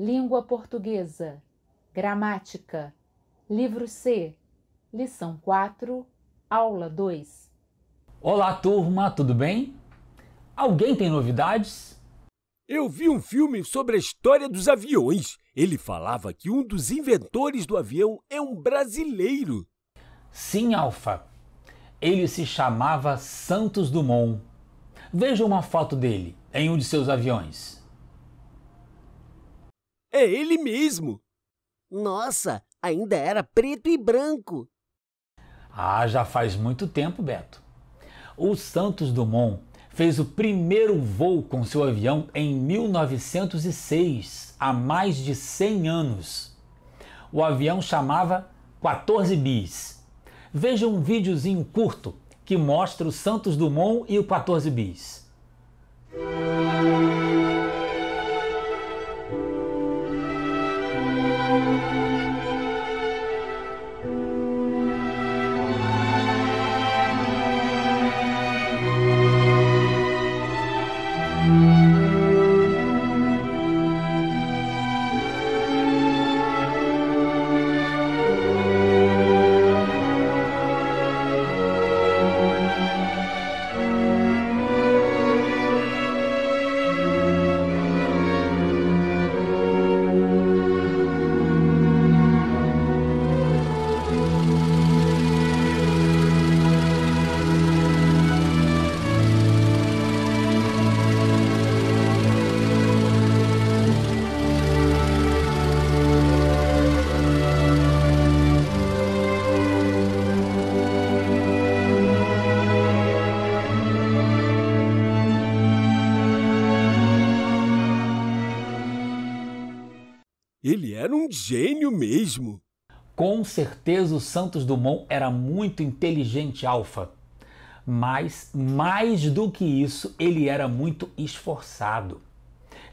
Língua Portuguesa, Gramática, Livro C, Lição 4, Aula 2. Olá, turma, tudo bem? Alguém tem novidades? Eu vi um filme sobre a história dos aviões. Ele falava que um dos inventores do avião é um brasileiro. Sim, Alfa. Ele se chamava Santos Dumont. Veja uma foto dele em um de seus aviões. É ele mesmo. Nossa, ainda era preto e branco. Ah, já faz muito tempo, Beto. O Santos Dumont fez o primeiro voo com seu avião em 1906, há mais de 100 anos. O avião chamava 14 bis. Veja um videozinho curto que mostra o Santos Dumont e o 14 bis. Ele era um gênio mesmo. Com certeza o Santos Dumont era muito inteligente, Alfa. Mas, mais do que isso, ele era muito esforçado.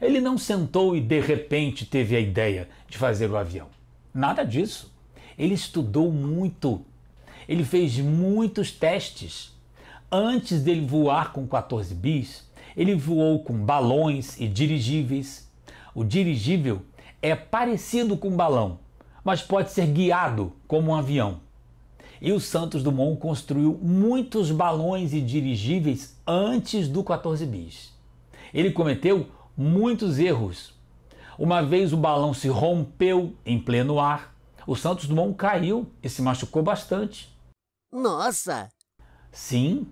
Ele não sentou e de repente teve a ideia de fazer o avião. Nada disso. Ele estudou muito. Ele fez muitos testes. Antes dele voar com 14 bis, ele voou com balões e dirigíveis. O dirigível é parecido com um balão, mas pode ser guiado como um avião. E o Santos Dumont construiu muitos balões e dirigíveis antes do 14 bis. Ele cometeu muitos erros. Uma vez o balão se rompeu em pleno ar. O Santos Dumont caiu e se machucou bastante. Nossa! Sim.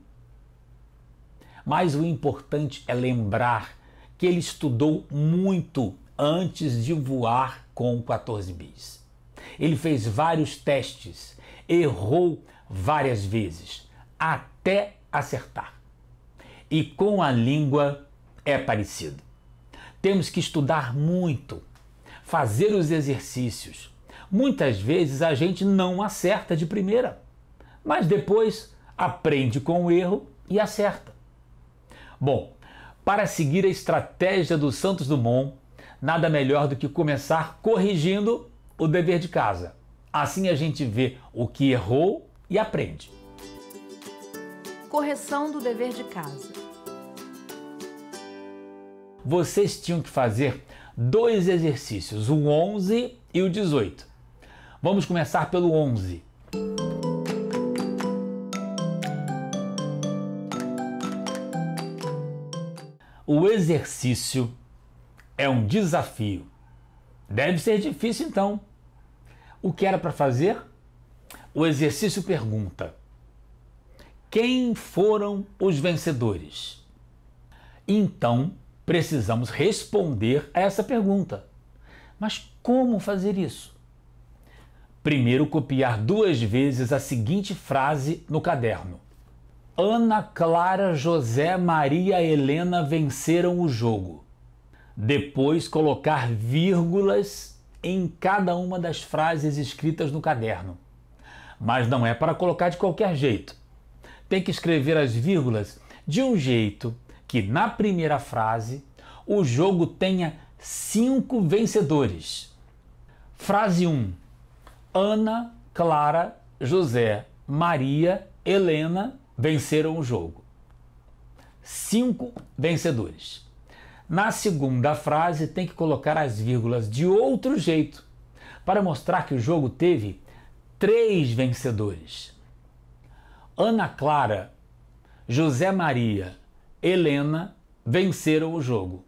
Mas o importante é lembrar que ele estudou muito antes de voar com 14 bis. Ele fez vários testes, errou várias vezes, até acertar. E com a língua é parecido. Temos que estudar muito, fazer os exercícios. Muitas vezes a gente não acerta de primeira, mas depois aprende com o erro e acerta. Bom, para seguir a estratégia do Santos Dumont, nada melhor do que começar corrigindo o dever de casa. Assim a gente vê o que errou e aprende. Correção do dever de casa. Vocês tinham que fazer dois exercícios, o 11 e o 18. Vamos começar pelo 11. O exercício é um desafio. Deve ser difícil então. O que era para fazer? O exercício pergunta: quem foram os vencedores? Então, precisamos responder a essa pergunta. Mas como fazer isso? Primeiro, copiar 2 vezes a seguinte frase no caderno: Ana Clara, José, Maria, Helena venceram o jogo. Depois, colocar vírgulas em cada uma das frases escritas no caderno. Mas não é para colocar de qualquer jeito. Tem que escrever as vírgulas de um jeito que na primeira frase o jogo tenha 5 vencedores. Frase 1. Ana, Clara, José, Maria, Helena venceram o jogo. 5 vencedores. Na segunda frase tem que colocar as vírgulas de outro jeito, para mostrar que o jogo teve 3 vencedores. Ana Clara, José Maria, Helena venceram o jogo.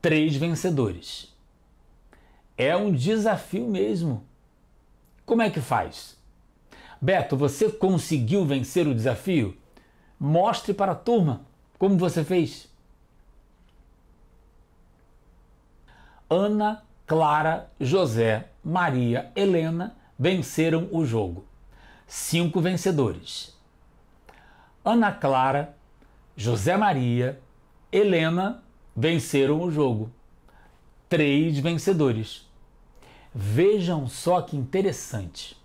3 vencedores. É um desafio mesmo. Como é que faz? Beto, você conseguiu vencer o desafio? Mostre para a turma como você fez. Ana, Clara, José, Maria, Helena venceram o jogo. 5 vencedores. Ana Clara, José Maria, Helena venceram o jogo. 3 vencedores. Vejam só que interessante.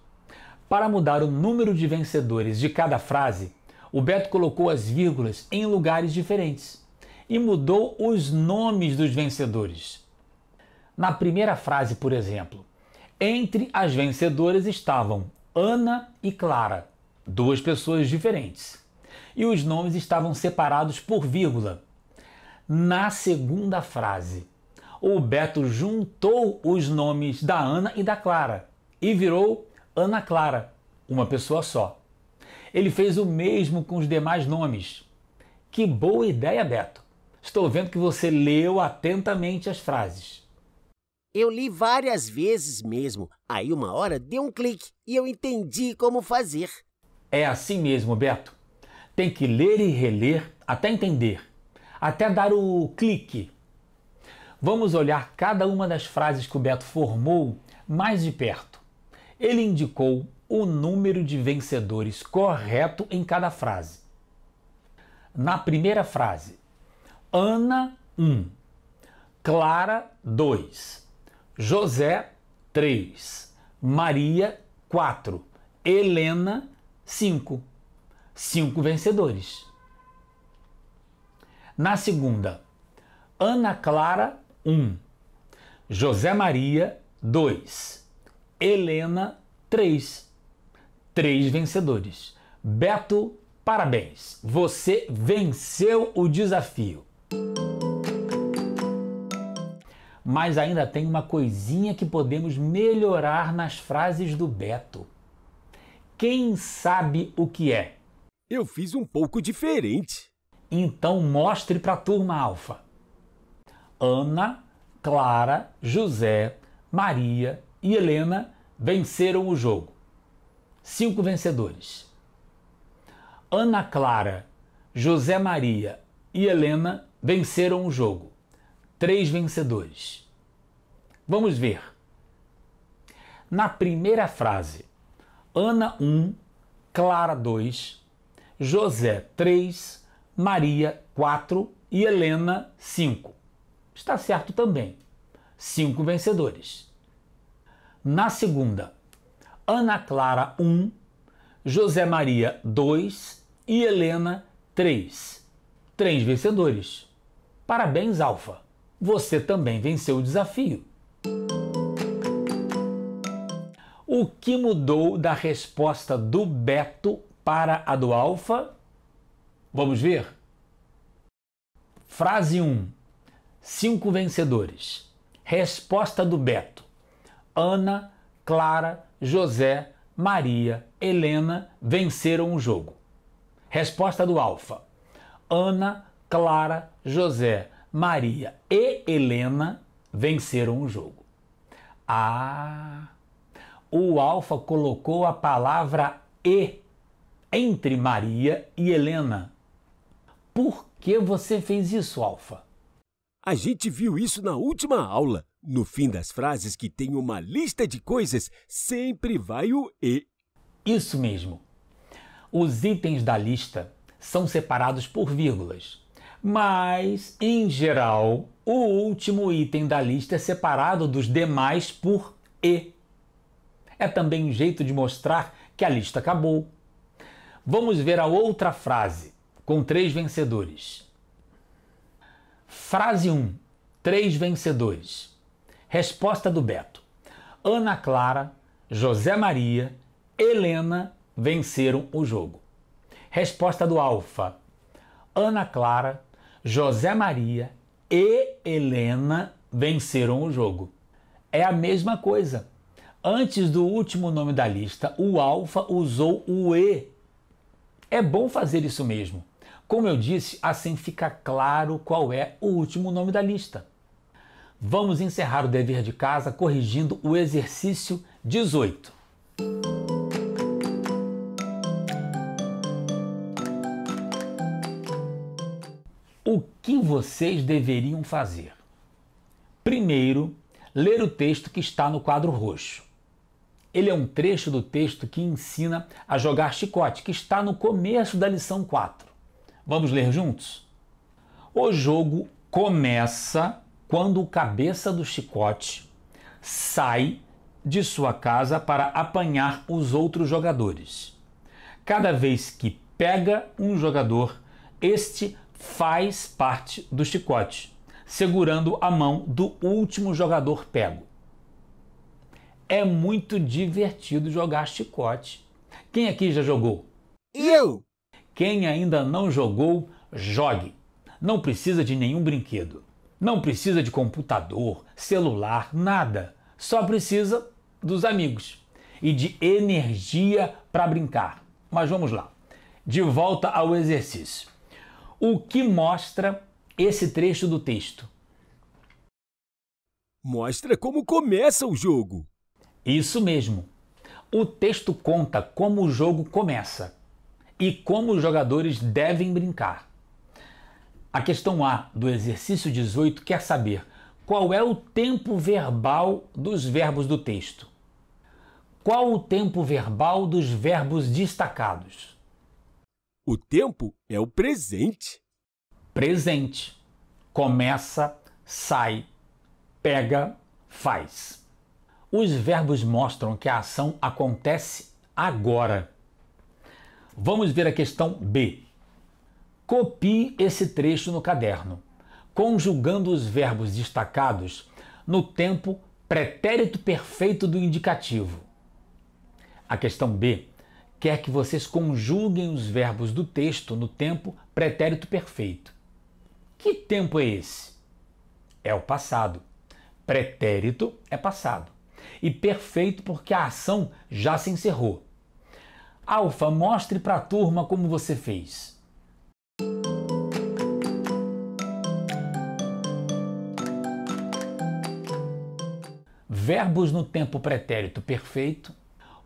Para mudar o número de vencedores de cada frase, o Beto colocou as vírgulas em lugares diferentes e mudou os nomes dos vencedores. Na primeira frase, por exemplo, entre as vencedoras estavam Ana e Clara, 2 pessoas diferentes, e os nomes estavam separados por vírgula. Na segunda frase, o Beto juntou os nomes da Ana e da Clara e virou Ana Clara, uma pessoa só. Ele fez o mesmo com os demais nomes. Que boa ideia, Beto! Estou vendo que você leu atentamente as frases. Eu li várias vezes mesmo. Aí uma hora deu um clique e eu entendi como fazer. É assim mesmo, Beto. Tem que ler e reler até entender, até dar o clique. Vamos olhar cada uma das frases que o Beto formou mais de perto. Ele indicou o número de vencedores correto em cada frase. Na primeira frase, Ana 1, Clara 2, José 3, Maria 4, Helena 5. 5 vencedores. Na segunda, Ana Clara 1, José Maria 2, Helena 3. 3 vencedores. Beto, parabéns! Você venceu o desafio. Mas ainda tem uma coisinha que podemos melhorar nas frases do Beto. Quem sabe o que é? Eu fiz um pouco diferente. Então mostre para a turma, Alfa. Ana, Clara, José, Maria e Helena venceram o jogo. 5 vencedores. Ana Clara, José Maria e Helena venceram o jogo. 3 vencedores. Vamos ver. Na primeira frase, Ana 1, Clara 2, José 3, Maria 4 e Helena 5. Está certo também. 5 vencedores. Na segunda, Ana Clara 1, José Maria 2 e Helena 3. 3 vencedores. Parabéns, Alfa! Você também venceu o desafio. O que mudou da resposta do Beto para a do Alfa? Vamos ver? Frase 1. 5 vencedores. Resposta do Beto. Ana, Clara, José, Maria, Helena venceram o jogo. Resposta do Alfa. Ana, Clara, José, Maria e Helena venceram o jogo. Ah, o Alfa colocou a palavra e entre Maria e Helena. Por que você fez isso, Alfa? A gente viu isso na última aula. No fim das frases que tem uma lista de coisas, sempre vai o e. Isso mesmo. Os itens da lista são separados por vírgulas, mas, em geral, o último item da lista é separado dos demais por e. É também um jeito de mostrar que a lista acabou. Vamos ver a outra frase, com 3 vencedores. Frase 1. 3 vencedores. Resposta do Beto. Ana Clara, José Maria, Helena venceram o jogo. Resposta do Alfa. Ana Clara, José Maria, e Helena venceram o jogo. É a mesma coisa. Antes do último nome da lista, o Alfa usou o E. É bom fazer isso mesmo. Como eu disse, assim fica claro qual é o último nome da lista. Vamos encerrar o dever de casa corrigindo o exercício 18. O que vocês deveriam fazer? Primeiro, ler o texto que está no quadro roxo. Ele é um trecho do texto que ensina a jogar chicote, que está no começo da lição 4. Vamos ler juntos? O jogo começa quando o cabeça do chicote sai de sua casa para apanhar os outros jogadores. Cada vez que pega um jogador, este faz parte do chicote, segurando a mão do último jogador pego. É muito divertido jogar chicote. Quem aqui já jogou? Eu! Quem ainda não jogou, jogue. Não precisa de nenhum brinquedo. Não precisa de computador, celular, nada. Só precisa dos amigos e de energia para brincar. Mas vamos lá. De volta ao exercício. O que mostra esse trecho do texto? Mostra como começa o jogo. Isso mesmo. O texto conta como o jogo começa e como os jogadores devem brincar. A questão A do exercício 18 quer saber qual é o tempo verbal dos verbos do texto. Qual o tempo verbal dos verbos destacados? O tempo é o presente. Presente. Começa, sai, pega, faz. Os verbos mostram que a ação acontece agora. Vamos ver a questão B. Copie esse trecho no caderno, conjugando os verbos destacados no tempo pretérito perfeito do indicativo. A questão B quer que vocês conjuguem os verbos do texto no tempo pretérito perfeito. Que tempo é esse? É o passado. Pretérito é passado. E perfeito porque a ação já se encerrou. Alfa, mostre para a turma como você fez. Verbos no tempo pretérito perfeito.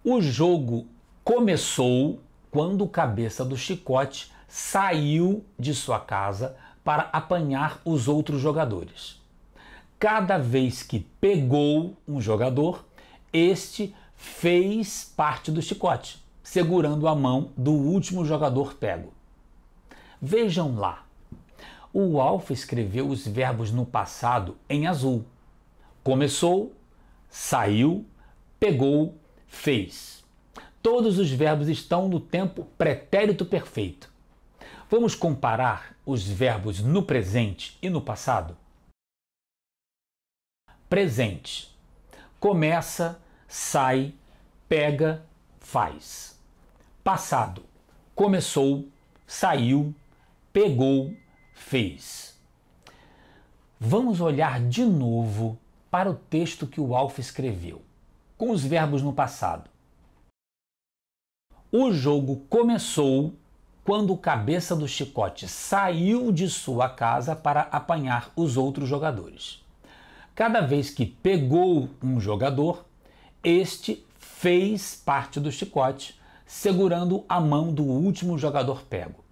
O jogo começou quando o cabeça do chicote saiu de sua casa para apanhar os outros jogadores. Cada vez que pegou um jogador, este fez parte do chicote, segurando a mão do último jogador pego. Vejam lá. O Alfa escreveu os verbos no passado em azul. Começou, saiu, pegou, fez. Todos os verbos estão no tempo pretérito perfeito. Vamos comparar os verbos no presente e no passado? Presente. Começa, sai, pega, faz. Passado. Começou, saiu, pegou, fez. Vamos olhar de novo para o texto que o Alfa escreveu, com os verbos no passado. O jogo começou quando o cabeça do chicote saiu de sua casa para apanhar os outros jogadores. Cada vez que pegou um jogador, este fez parte do chicote, segurando a mão do último jogador pego.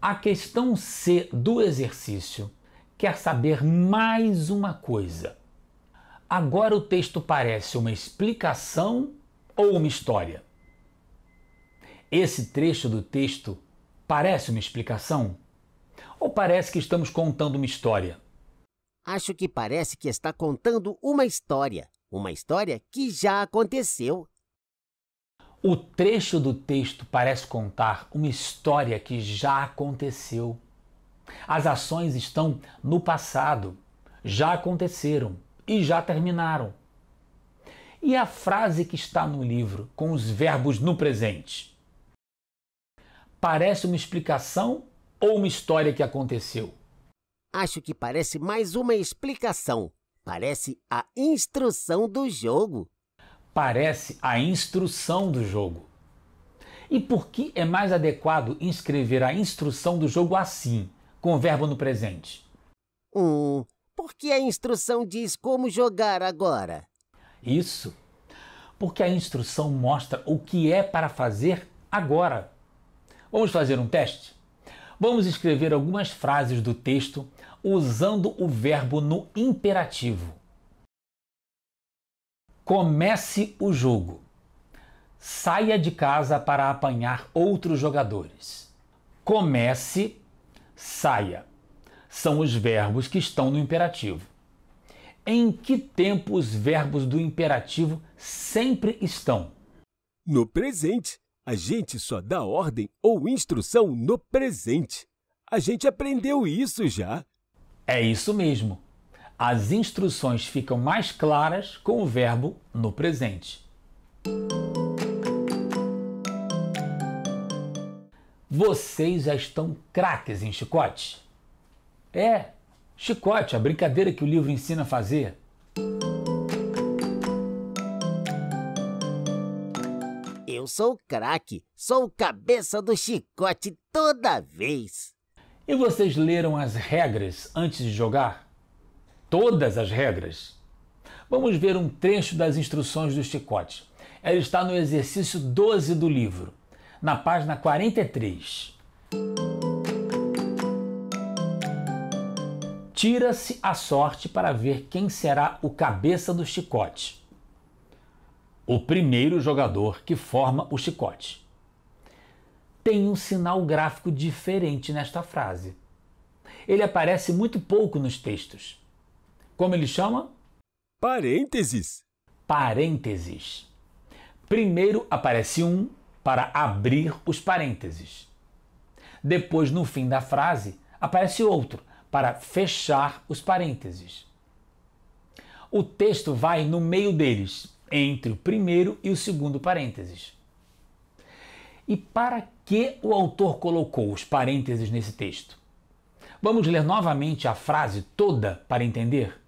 A questão C do exercício quer saber mais uma coisa. Agora o texto parece uma explicação ou uma história? Esse trecho do texto parece uma explicação? Ou parece que estamos contando uma história? Acho que parece que está contando uma história que já aconteceu. O trecho do texto parece contar uma história que já aconteceu. As ações estão no passado, já aconteceram e já terminaram. E a frase que está no livro com os verbos no presente? Parece uma explicação ou uma história que aconteceu? Acho que parece mais uma explicação. Parece a instrução do jogo. Parece a instrução do jogo. E por que é mais adequado escrever a instrução do jogo assim, com o verbo no presente? Porque a instrução diz como jogar agora. Isso, porque a instrução mostra o que é para fazer agora. Vamos fazer um teste? Vamos escrever algumas frases do texto usando o verbo no imperativo. Comece o jogo. Saia de casa para apanhar outros jogadores. Comece, saia. São os verbos que estão no imperativo. Em que tempo os verbos do imperativo sempre estão? No presente. A gente só dá ordem ou instrução no presente. A gente aprendeu isso já. É isso mesmo. As instruções ficam mais claras com o verbo no presente. Vocês já estão craques em chicote? É, chicote, a brincadeira que o livro ensina a fazer. Eu sou craque, sou o cabeça do chicote toda vez. E vocês leram as regras antes de jogar? Todas as regras? Vamos ver um trecho das instruções do chicote. Ela está no exercício 12 do livro, na página 43. Tira-se a sorte para ver quem será o cabeça do chicote. O primeiro jogador que forma o chicote. Tem um sinal gráfico diferente nesta frase. Ele aparece muito pouco nos textos. Como ele chama? Parênteses. Parênteses. Primeiro aparece um para abrir os parênteses. Depois, no fim da frase, aparece outro para fechar os parênteses. O texto vai no meio deles, entre o primeiro e o segundo parênteses. E para que o autor colocou os parênteses nesse texto? Vamos ler novamente a frase toda para entender?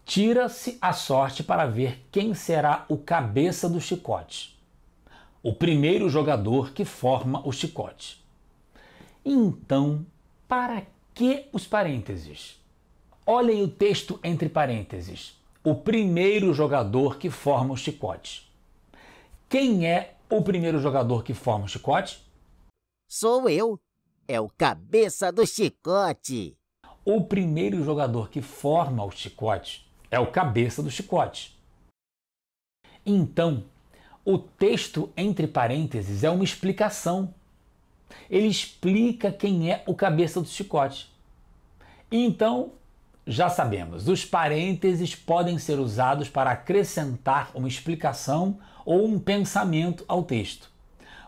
Tira-se a sorte para ver quem será o cabeça do chicote. O primeiro jogador que forma o chicote. Então, para que os parênteses? Olhem o texto entre parênteses. O primeiro jogador que forma o chicote. Quem é o primeiro jogador que forma o chicote? Sou eu. É o cabeça do chicote. O primeiro jogador que forma o chicote é o cabeça do chicote. Então, o texto entre parênteses é uma explicação. Ele explica quem é o cabeça do chicote. Então, já sabemos, os parênteses podem ser usados para acrescentar uma explicação ou um pensamento ao texto.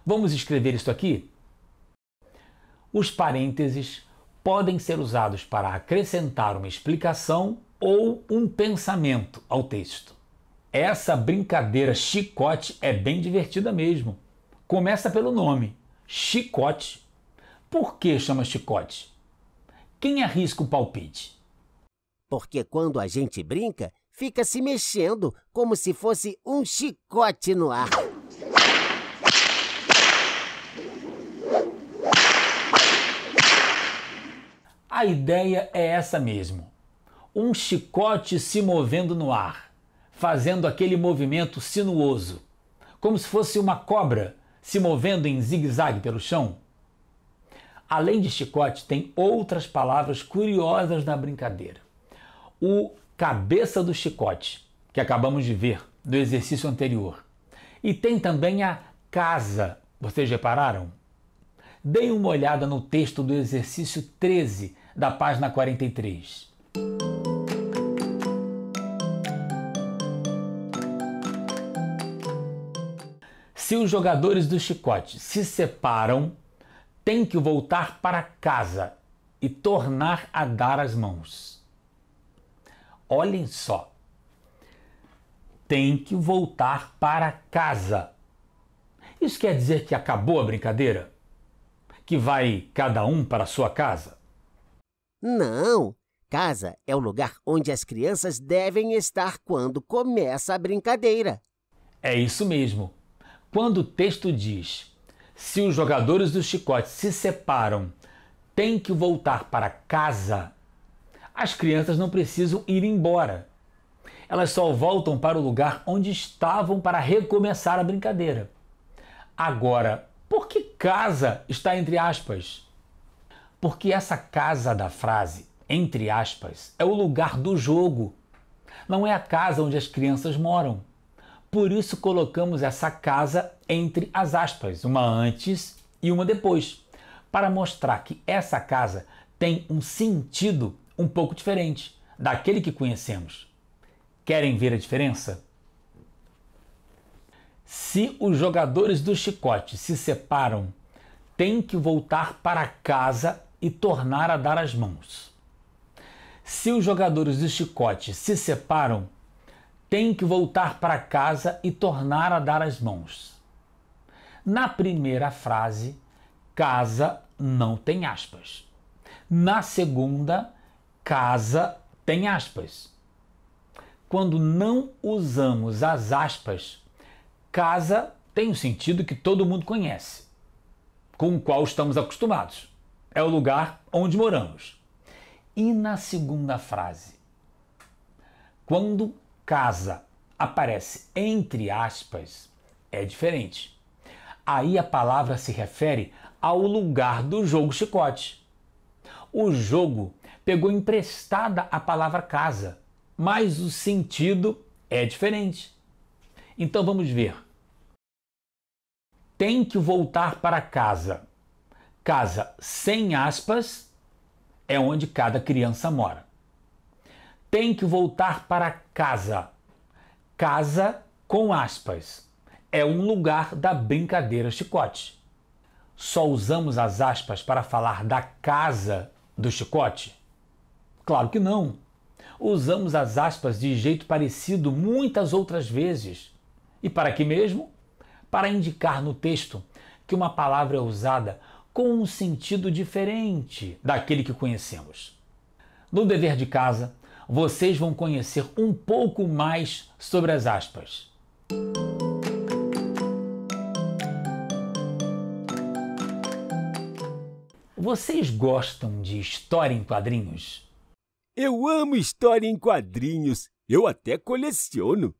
Vamos escrever isso aqui? Os parênteses podem ser usados para acrescentar uma explicação ou um pensamento ao texto. Essa brincadeira chicote é bem divertida mesmo. Começa pelo nome, chicote. Por que chama chicote? Quem arrisca o palpite? Porque quando a gente brinca, fica se mexendo como se fosse um chicote no ar. A ideia é essa mesmo. Um chicote se movendo no ar, fazendo aquele movimento sinuoso, como se fosse uma cobra se movendo em zigue-zague pelo chão. Além de chicote, tem outras palavras curiosas na brincadeira. O cabeça do chicote, que acabamos de ver no exercício anterior. E tem também a casa, vocês repararam? Deem uma olhada no texto do exercício 13 da página 43. Se os jogadores do chicote se separam, tem que voltar para casa e tornar a dar as mãos. Olhem só. Tem que voltar para casa. Isso quer dizer que acabou a brincadeira? Que vai cada um para a sua casa? Não. Casa é o lugar onde as crianças devem estar quando começa a brincadeira. É isso mesmo. Quando o texto diz: se os jogadores do chicote se separam, tem que voltar para casa, as crianças não precisam ir embora. Elas só voltam para o lugar onde estavam para recomeçar a brincadeira. Agora, por que casa está entre aspas? Porque essa casa da frase, entre aspas, é o lugar do jogo. Não é a casa onde as crianças moram. Por isso colocamos essa casa entre as aspas, uma antes e uma depois, para mostrar que essa casa tem um sentido um pouco diferente daquele que conhecemos. Querem ver a diferença? Se os jogadores do chicote se separam, tem que voltar para casa e tornar a dar as mãos. Se os jogadores do chicote se separam, tem que voltar para casa e tornar a dar as mãos. Na primeira frase, casa não tem aspas. Na segunda, casa tem aspas. Quando não usamos as aspas, casa tem um sentido que todo mundo conhece, com o qual estamos acostumados. É o lugar onde moramos. E na segunda frase, quando casa aparece entre aspas, é diferente. Aí a palavra se refere ao lugar do jogo chicote. O jogo pegou emprestada a palavra casa, mas o sentido é diferente. Então vamos ver. Tem que voltar para casa. Casa sem aspas é onde cada criança mora. Tem que voltar para casa. Casa com aspas é um lugar da brincadeira chicote. Só usamos as aspas para falar da casa do chicote? Claro que não. Usamos as aspas de jeito parecido muitas outras vezes. E para que mesmo? Para indicar no texto que uma palavra é usada com um sentido diferente daquele que conhecemos. No dever de casa, vocês vão conhecer um pouco mais sobre as aspas. Vocês gostam de história em quadrinhos? Eu amo história em quadrinhos. Eu até coleciono.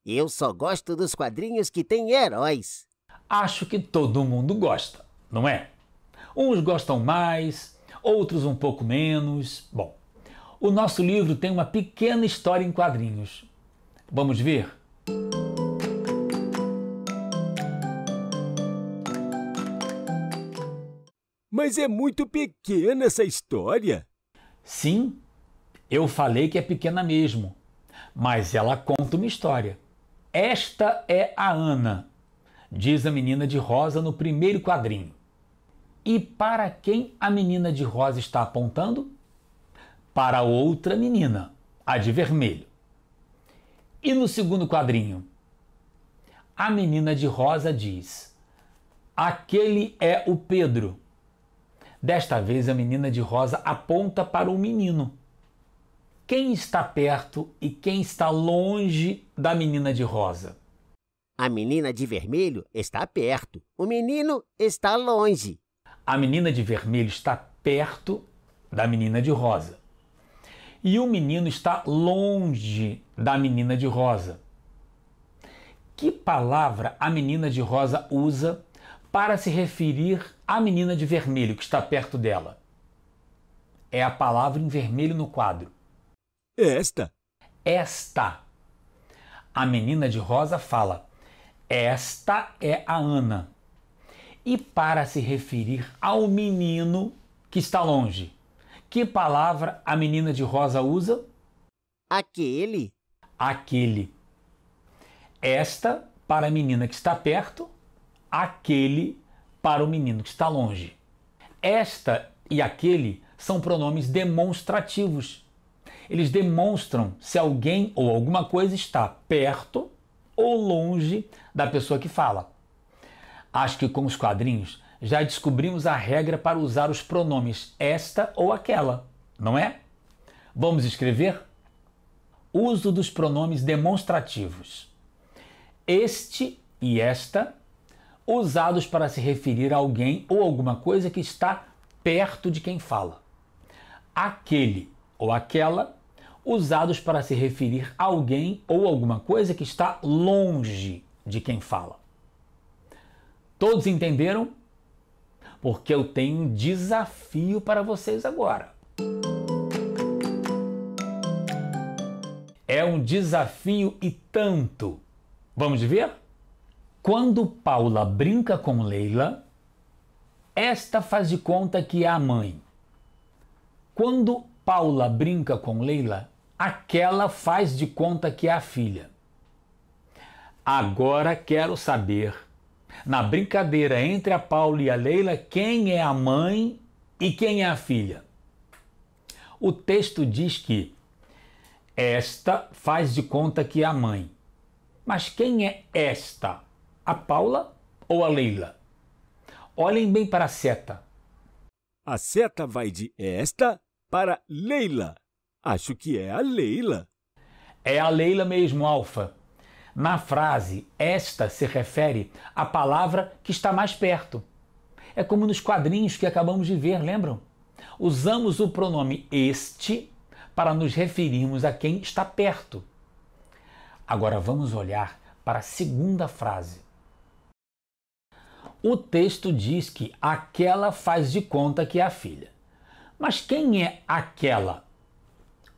Eu só gosto dos quadrinhos que têm heróis. Acho que todo mundo gosta, não é? Uns gostam mais, outros um pouco menos. Bom, o nosso livro tem uma pequena história em quadrinhos. Vamos ver? Mas é muito pequena essa história. Sim, eu falei que é pequena mesmo, mas ela conta uma história. Esta é a Ana, diz a menina de rosa no primeiro quadrinho. E para quem a menina de rosa está apontando? Para outra menina, a de vermelho. E no segundo quadrinho? A menina de rosa diz: aquele é o Pedro. Desta vez a menina de rosa aponta para o menino. Quem está perto e quem está longe da menina de rosa? A menina de vermelho está perto. O menino está longe. A menina de vermelho está perto da menina de rosa. E o menino está longe da menina de rosa. Que palavra a menina de rosa usa para se referir à menina de vermelho que está perto dela? É a palavra em vermelho no quadro. Esta. Esta. A menina de rosa fala: esta é a Ana. E para se referir ao menino que está longe, que palavra a menina de rosa usa? Aquele. Aquele. Esta para a menina que está perto, aquele para o menino que está longe. Esta e aquele são pronomes demonstrativos. Eles demonstram se alguém ou alguma coisa está perto ou longe da pessoa que fala. Acho que com os quadrinhos já descobrimos a regra para usar os pronomes esta ou aquela. não é? Vamos escrever? Uso dos pronomes demonstrativos. Este e esta, usados para se referir a alguém ou alguma coisa que está perto de quem fala. Aquele ou aquela, usados para se referir a alguém ou alguma coisa que está longe de quem fala. Todos entenderam? Porque eu tenho um desafio para vocês agora. É um desafio e tanto. Vamos ver? Quando Paula brinca com Leila, esta faz de conta que é a mãe. Quando Paula brinca com Leila, aquela faz de conta que é a filha. Agora quero saber, na brincadeira entre a Paula e a Leila, quem é a mãe e quem é a filha? O texto diz que esta faz de conta que é a mãe. Mas quem é esta? A Paula ou a Leila? Olhem bem para a seta. A seta vai de esta para Leila. Acho que é a Leila. É a Leila mesmo, Alfa. Na frase, esta se refere à palavra que está mais perto. É como nos quadrinhos que acabamos de ver, lembram? Usamos o pronome este para nos referirmos a quem está perto. Agora vamos olhar para a segunda frase. O texto diz que aquela faz de conta que é a filha. Mas quem é aquela?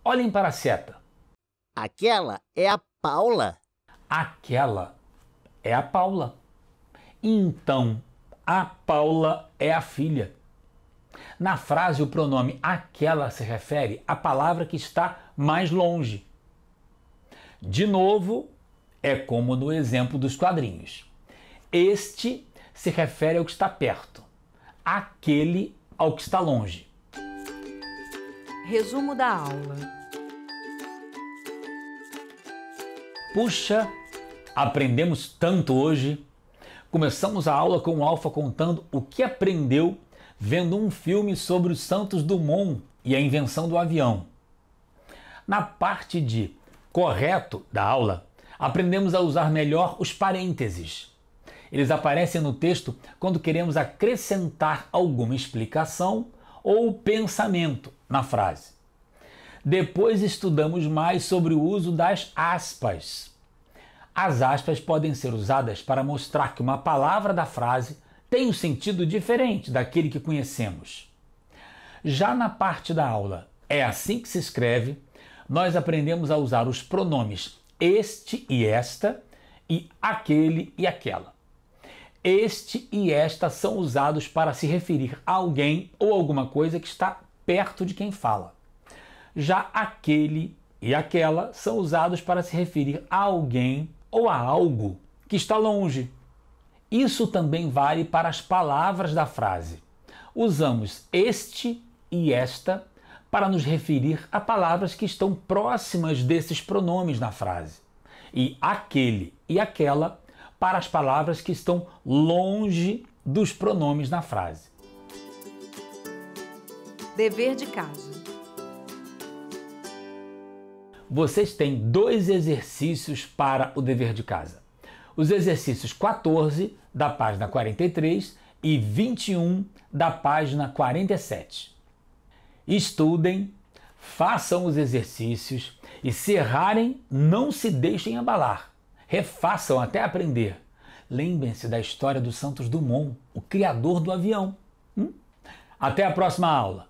Olhem para a seta. Aquela é a Paula. Aquela é a Paula. Então, a Paula é a filha. Na frase, o pronome aquela se refere à palavra que está mais longe. De novo, é como no exemplo dos quadrinhos. Este se refere ao que está perto, aquele ao que está longe. Resumo da aula. Puxa, aprendemos tanto hoje. Começamos a aula com o Alfa contando o que aprendeu vendo um filme sobre os Santos Dumont e a invenção do avião. Na parte de correto da aula, aprendemos a usar melhor os parênteses. Eles aparecem no texto quando queremos acrescentar alguma explicação ou pensamento na frase. Depois estudamos mais sobre o uso das aspas. As aspas podem ser usadas para mostrar que uma palavra da frase tem um sentido diferente daquele que conhecemos. Já na parte da aula, é assim que se escreve, nós aprendemos a usar os pronomes este e esta e aquele e aquela. Este e esta são usados para se referir a alguém ou alguma coisa que está perto de quem fala. Já aquele e aquela são usados para se referir a alguém ou a algo que está longe. Isso também vale para as palavras da frase. Usamos este e esta para nos referir a palavras que estão próximas desses pronomes na frase. E aquele e aquela para as palavras que estão longe dos pronomes na frase. Dever de casa. Vocês têm 2 exercícios para o dever de casa. Os exercícios 14 da página 43 e 21 da página 47. Estudem, façam os exercícios e, se errarem, não se deixem abalar. Refaçam até aprender. Lembrem-se da história do Santos Dumont, o criador do avião. Até a próxima aula!